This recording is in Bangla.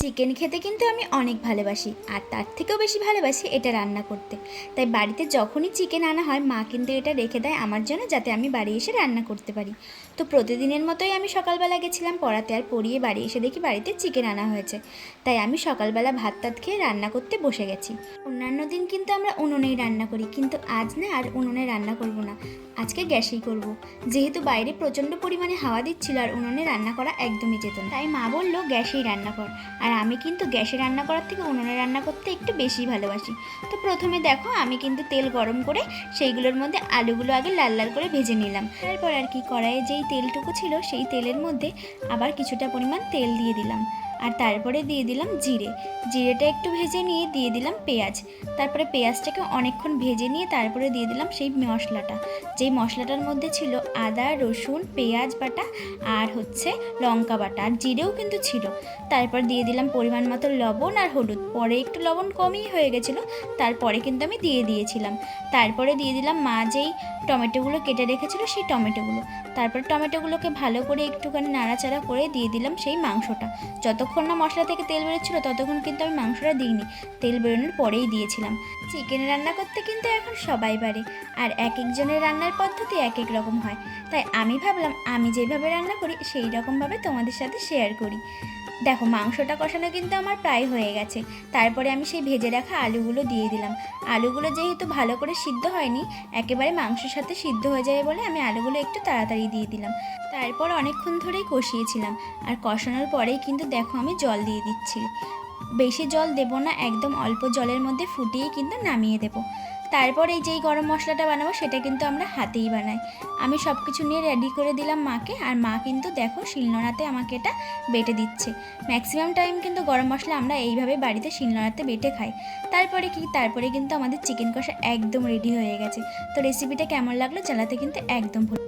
চিকেন খেতে কিন্তু আমি অনেক ভালোবাসি, আর তার থেকেও বেশি ভালোবাসি এটা রান্না করতে। তাই বাড়িতে যখনই চিকেন আনা হয় মা কিন্তু এটা রেখে দেয় আমার জন্য, যাতে আমি বাড়ি এসে রান্না করতে পারি। তো প্রতিদিনের মতোই আমি সকালবেলা গেছিলাম পড়াতে, আর পড়িয়ে বাড়ি এসে দেখি বাড়িতে চিকেন আনা হয়েছে। তাই আমি সকালবেলা ভাত টাত খেয়ে রান্না করতে বসে গেছি। অন্যান্য দিন কিন্তু আমরা উনুনেই রান্না করি, কিন্তু আজ না আর উনুনে রান্না করব না, আজকে গ্যাসেই করব। যেহেতু বাইরে প্রচণ্ড পরিমাণে হাওয়া দিচ্ছিল আর উনুনে রান্না করা একদমই যেত না, তাই মা বললো গ্যাসেই রান্না কর। আর আমি কিন্তু গ্যাসে রান্না করার থেকে উনুনে রান্না করতে একটু বেশি ভালোবাসি। তো প্রথমে দেখো আমি কিন্তু তেল গরম করে সেইগুলোর মধ্যে আলুগুলো আগে লাল লাল করে ভেজে নিলাম। তারপর আর কি, কড়াইয়ে যেই তেলটুকু ছিল সেই তেলের মধ্যে আবার কিছুটা পরিমাণ তেল দিয়ে দিলাম, আর তারপরে দিয়ে দিলাম জিরেটা একটু ভেজে নিয়ে দিয়ে দিলাম পেঁয়াজ। তারপরে পেঁয়াজটাকে অনেকক্ষণ ভেজে নিয়ে তারপরে দিয়ে দিলাম সেই মশলাটা, যেই মশলাটার মধ্যে ছিল আদা রসুন পেঁয়াজ বাটা আর লঙ্কা বাটা, আর জিরেও কিন্তু ছিল। তারপর দিয়ে দিলাম পরিমাণ মতো লবণ আর হলুদ, পরে একটু লবণ কমই হয়ে গেছিলো, তারপরে কিন্তু আমি দিয়ে দিয়েছিলাম। তারপরে দিয়ে দিলাম মা যেই টমেটোগুলো কেটে রেখেছিল সেই টমেটোগুলো। তারপর টমেটোগুলোকে ভালো করে একটুখানি নাড়াচাড়া করে দিয়ে দিলাম সেই মাংসটা। যতক্ষণ না মশলা থেকে তেল বেরোচ্ছিলো ততক্ষণ কিন্তু আমি মাংসটা দিইনি, তেল বেরোনোর পরেই দিয়েছিলাম। চিকেন রান্না করতে কিন্তু এখন সবাই পারে, আর এক একজনের রান্নার পদ্ধতি এক এক রকম হয়। তাই আমি ভাবলাম আমি যেভাবে রান্না করি সেই রকমভাবে তোমাদের সাথে শেয়ার করি। দেখো মাংসটা কষানো কিন্তু আমার প্রায় হয়ে গেছে। তারপরে আমি সেই ভেজে রাখা আলুগুলো দিয়ে দিলাম। আলুগুলো যেহেতু ভালো করে সিদ্ধ হয়নি, একেবারে মাংসের সাথে সিদ্ধ হয়ে যাবে বলে আমি আলুগুলো একটু তাড়াতাড়ি দিয়ে দিলাম। তারপর অনেকক্ষণ ধরেই কষিয়েছিলাম, আর কষানোর পরেই কিন্তু দেখো আমি জল দিয়ে দিচ্ছি। বেশি জল দেবো না, একদম অল্প জলের মধ্যে ফুটিয়ে কিন্তু নামিয়ে দেবো। তারপর এই যেই গরম মশলাটা বানাবো সেটা কিন্তু আমরা হাতেই বানাই। আমি সব কিছু নিয়ে রেডি করে দিলাম মাকে, আর মা কিন্তু দেখো শিলনোড়াতে আমাকে এটা বেটে দিচ্ছে। ম্যাক্সিমাম টাইম কিন্তু গরম মশলা আমরা এইভাবে বাড়িতে শিলনোড়াতে বেটে খাই। তারপরে কিন্তু আমাদের চিকেন কষা একদম রেডি হয়ে গেছে। তো রেসিপিটা কেমন লাগলো জানাতে কিন্তু একদম ভুল